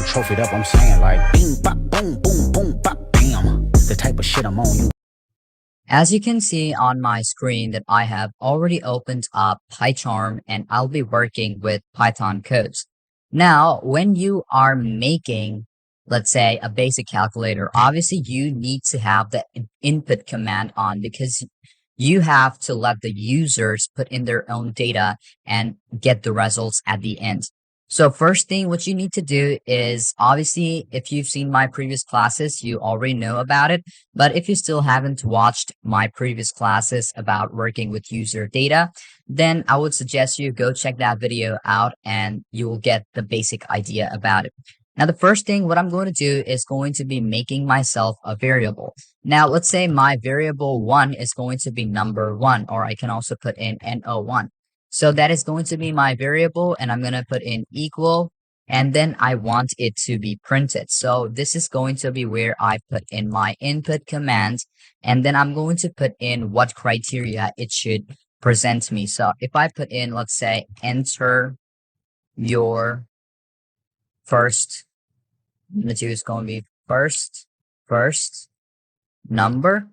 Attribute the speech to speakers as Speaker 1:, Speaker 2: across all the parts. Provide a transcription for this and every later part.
Speaker 1: trophied up, I'm saying like bing, bop, boom, boom, boom, bop, bam. The type of shit I'm on you.
Speaker 2: As you can see on my screen that I have already opened up PyCharm and I'll be working with Python codes. Now, when you are making, let's say, a basic calculator, obviously you need to have the input command on because you have to let the users put in their own data and get the results at the end. So first thing what you need to do is, obviously, if you've seen my previous classes, you already know about it. But if you still haven't watched my previous classes about working with user data, then I would suggest you go check that video out and you will get the basic idea about it. Now, the first thing what I'm going to do is going to be making myself a variable. Now, let's say my variable 1 is going to be number 1, or I can also put in no1. So that is going to be my variable, and I'm going to put in equal, and then I want it to be printed. So this is going to be where I put in my input command, and then I'm going to put in what criteria it should present me. So if I put in, let's say, enter your first, the two is going to be first number.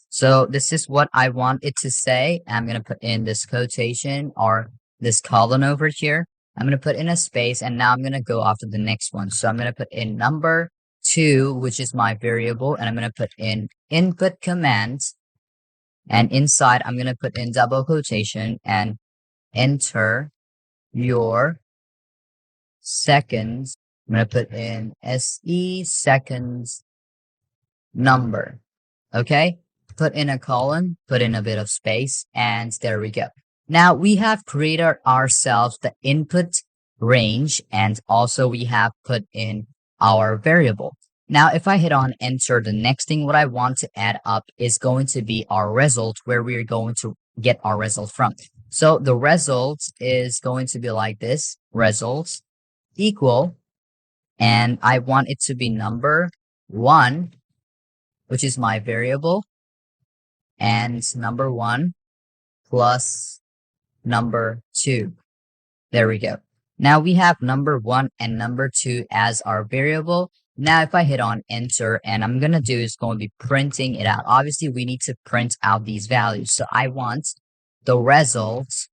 Speaker 2: So this is what I want it to say. I'm going to put in this quotation or this colon over here. I'm going to put in a space, and now I'm going to go after the next one. So I'm going to put in number 2, which is my variable, and I'm going to put in input commands. And inside, I'm going to put in double quotation and enter your seconds. I'm going to put in SE seconds number. Okay? Put in a colon, put in a bit of space, and there we go. Now we have created ourselves the input range, and also we have put in our variable. Now, if I hit on enter, the next thing what I want to add up is going to be our result, where we're going to get our result from. So the result is going to be like this, results equal, and I want it to be number 1, which is my variable, and number 1 plus number 2. There we go. Now we have number 1 and number 2 as our variable. Now if I hit on enter, and I'm going to do is going to be printing it out. Obviously, we need to print out these values. So I want the results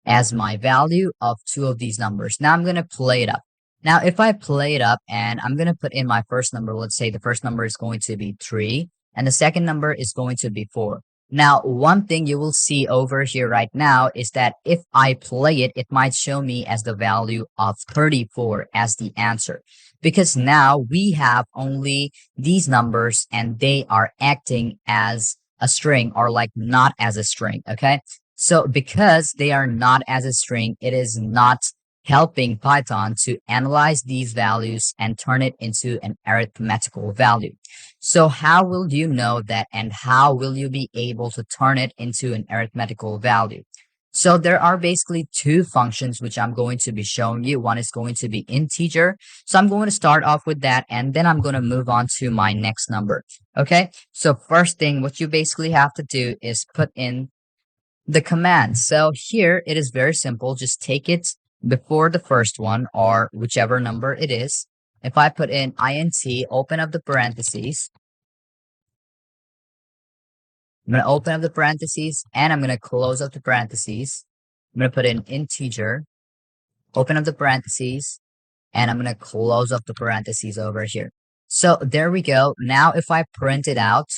Speaker 2: as my value of 2 of these numbers. Now I'm going to play it up. Now, if I play it up and I'm going to put in my first number, let's say the first number is going to be 3 and the second number is going to be 4. Now, one thing you will see over here right now is that if I play it, it might show me as the value of 34 as the answer. Because now we have only these numbers and they are acting as a string or like not as a string, okay? So because they are not as a string, it is not helping Python to analyze these values and turn it into an arithmetical value. So how will you know that, and how will you be able to turn it into an arithmetical value? So there are basically 2 functions which I'm going to be showing you. One is going to be integer. So I'm going to start off with that, and then I'm going to move on to my next number. Okay, so first thing what you basically have to do is put in the command. So here it is very simple. Just take it before the first one or whichever number it is. If I put in int, open up the parentheses, I'm going to open up the parentheses and I'm going to close up the parentheses. I'm going to put in integer, open up the parentheses, and I'm going to close up the parentheses over here. So there we go. Now if I print it out,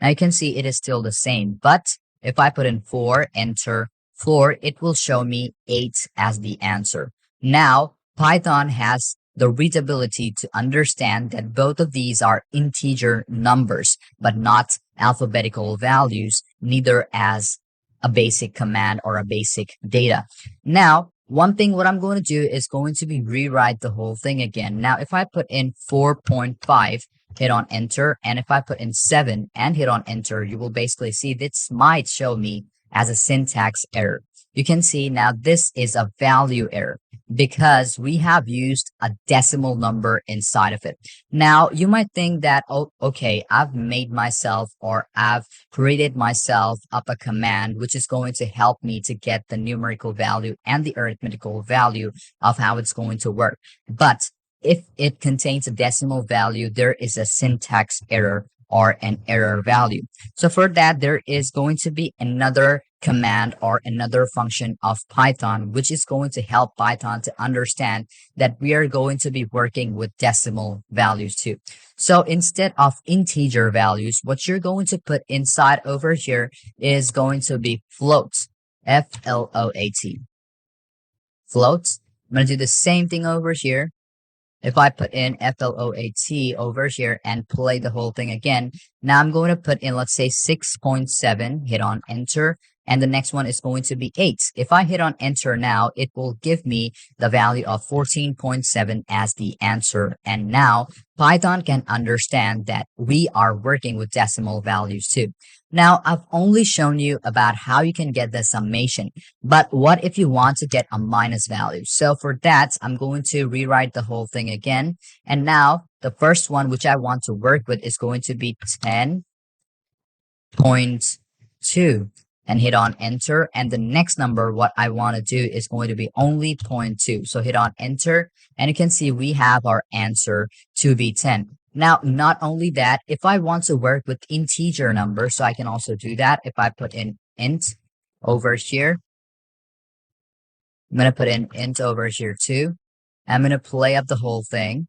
Speaker 2: now you can see it is still the same. But if I put in 4, enter 4, it will show me 8 as the answer. Now, Python has the readability to understand that both of these are integer numbers, but not alphabetical values, neither as a basic command or a basic data. Now, one thing what I'm going to do is going to be rewrite the whole thing again. Now, if I put in 4.5, hit on enter, and if I put in 7 and hit on enter, you will basically see this might show me as a syntax error. You can see now this is a value error because we have used a decimal number inside of it. Now, you might think that, oh, okay, I've made myself or I've created myself up a command which is going to help me to get the numerical value and the arithmetical value of how it's going to work. But if it contains a decimal value, there is a syntax error or an error value. So for that, there is going to be another command or another function of Python, which is going to help Python to understand that we are going to be working with decimal values too. So instead of integer values, what you're going to put inside over here is going to be floats, F-L-O-A-T, floats. I'm going to do the same thing over here. If I put in FLOAT over here and play the whole thing again, now I'm going to put in, let's say 6.7, hit on enter, and the next one is going to be 8. If I hit on enter now, it will give me the value of 14.7 as the answer. And now Python can understand that we are working with decimal values too. Now, I've only shown you about how you can get the summation, but what if you want to get a minus value? So for that, I'm going to rewrite the whole thing again. And now the first one, which I want to work with, is going to be 10.2 and hit on enter. And the next number, what I want to do is going to be only 0.2. So hit on enter and you can see we have our answer to be 10. Now, not only that, if I want to work with integer numbers, so I can also do that. If I put in int over here, I'm going to put in int over here too. I'm going to play up the whole thing.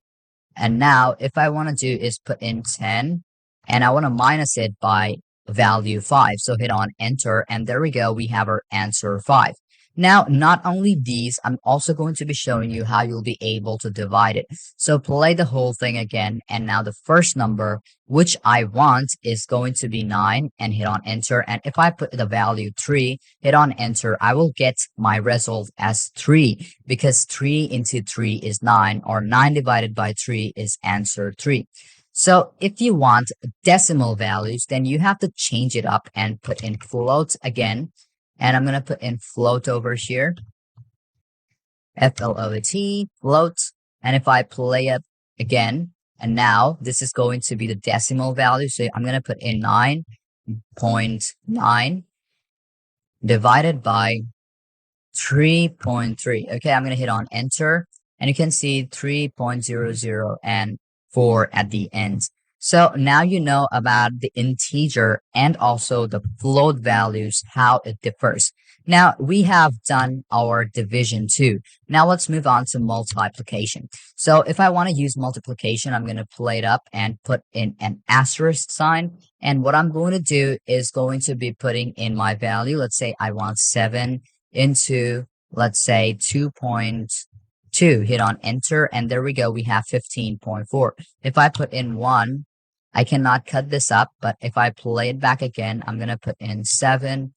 Speaker 2: And now if I want to do is put in 10 and I want to minus it by value 5. So hit on enter and there we go. We have our answer 5. Now, not only these, I'm also going to be showing you how you'll be able to divide it. So play the whole thing again. And now the first number, which I want, is going to be 9 and hit on enter. And if I put the value 3, hit on enter, I will get my result as 3 because 3 into 3 is 9 or 9 divided by 3 is answer 3. So if you want decimal values, then you have to change it up and put in floats again. And I'm going to put in float over here, F-L-O-A-T, float. And if I play it again, and now this is going to be the decimal value. So I'm going to put in 9.9 divided by 3.3. Okay, I'm going to hit on enter. And you can see 3.00 and 4 at the end. So now you know about the integer and also the float values, how it differs. Now we have done our division too. Now let's move on to multiplication. So if I want to use multiplication, I'm going to play it up and put in an asterisk sign. And what I'm going to do is going to be putting in my value. Let's say I want 7 into, let's say 2.2, hit on enter. And there we go. We have 15.4. If I put in 1, I cannot cut this up, but if I play it back again, I'm going to put in 7,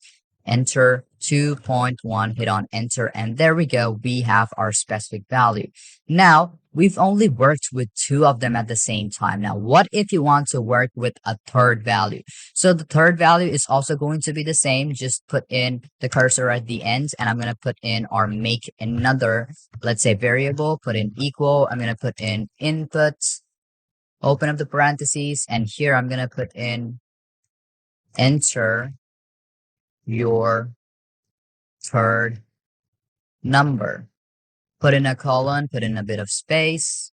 Speaker 2: enter, 2.1, hit on enter, and there we go. We have our specific value. Now, we've only worked with 2 of them at the same time. Now, what if you want to work with a third value? So the third value is also going to be the same. Just put in the cursor at the end, and I'm going to put in or make another, let's say, variable, put in equal. I'm going to put in input. Open up the parentheses, and here I'm going to put in enter your third number. Put in a colon, put in a bit of space.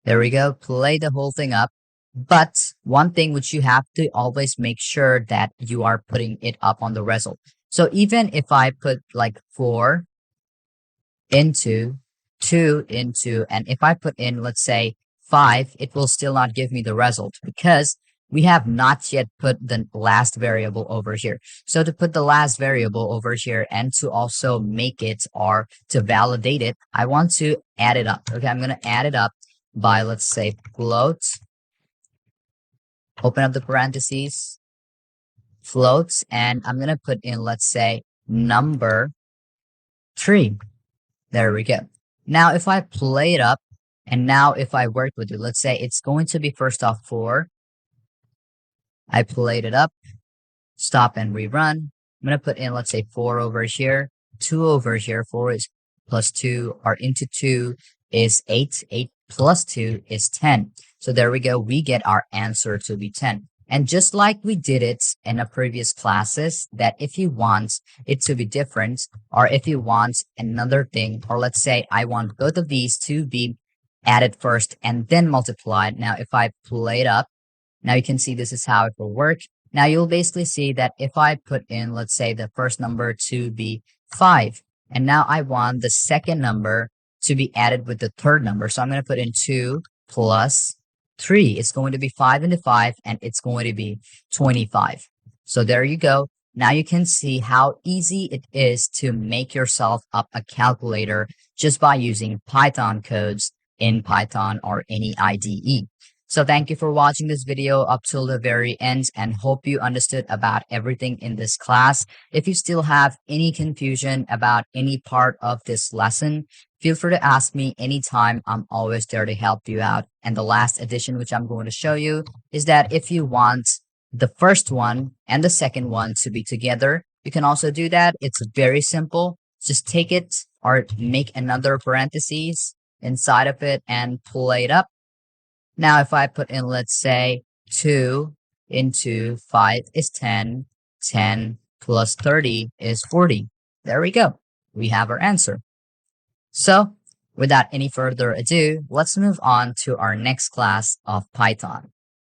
Speaker 2: There we go. Play the whole thing up. But one thing which you have to always make sure that you are putting it up on the result. So even if I put like 4 into 2 into, and if I put in, let's say 5, it will still not give me the result because we have not yet put the last variable over here. So to put the last variable over here and to also make it or to validate it, I want to add it up. Okay, I'm going to add it up by, let's say, float. Open up the parentheses, floats, and I'm going to put in, let's say, number 3. There we go. Now, if I play it up, and now if I work with it, let's say it's going to be first off 4. I played it up, stop and rerun. I'm going to put in, let's say 4 over here, 2 over here, 4 is plus 2, or into 2 is 8, 8 plus 2 is 10. So there we go, we get our answer to be 10. And just like we did it in the previous classes, that if you want it to be different, or if you want another thing, or let's say I want both of these to be added first and then multiplied. Now, if I play it up, now you can see this is how it will work. Now you'll basically see that if I put in, let's say, the first number to be 5, and now I want the second number to be added with the third number. So I'm going to put in 2 plus 3. It's going to be 5 into 5, and it's going to be 25. So there you go. Now you can see how easy it is to make yourself up a calculator just by using Python codes in Python or any IDE. So thank you for watching this video up till the very end, and hope you understood about everything in this class. If you still have any confusion about any part of this lesson, feel free to ask me anytime. I'm always there to help you out. And the last addition which I'm going to show you is that if you want the first one and the second one to be together, you can also do that. It's very simple. Just take it or make another parentheses inside of it and play it up. Now, if I put in, let's say, 2 into 5 is 10, 10 plus 30 is 40. There we go. We have our answer. So, without any further ado, let's move on to our next class of Python.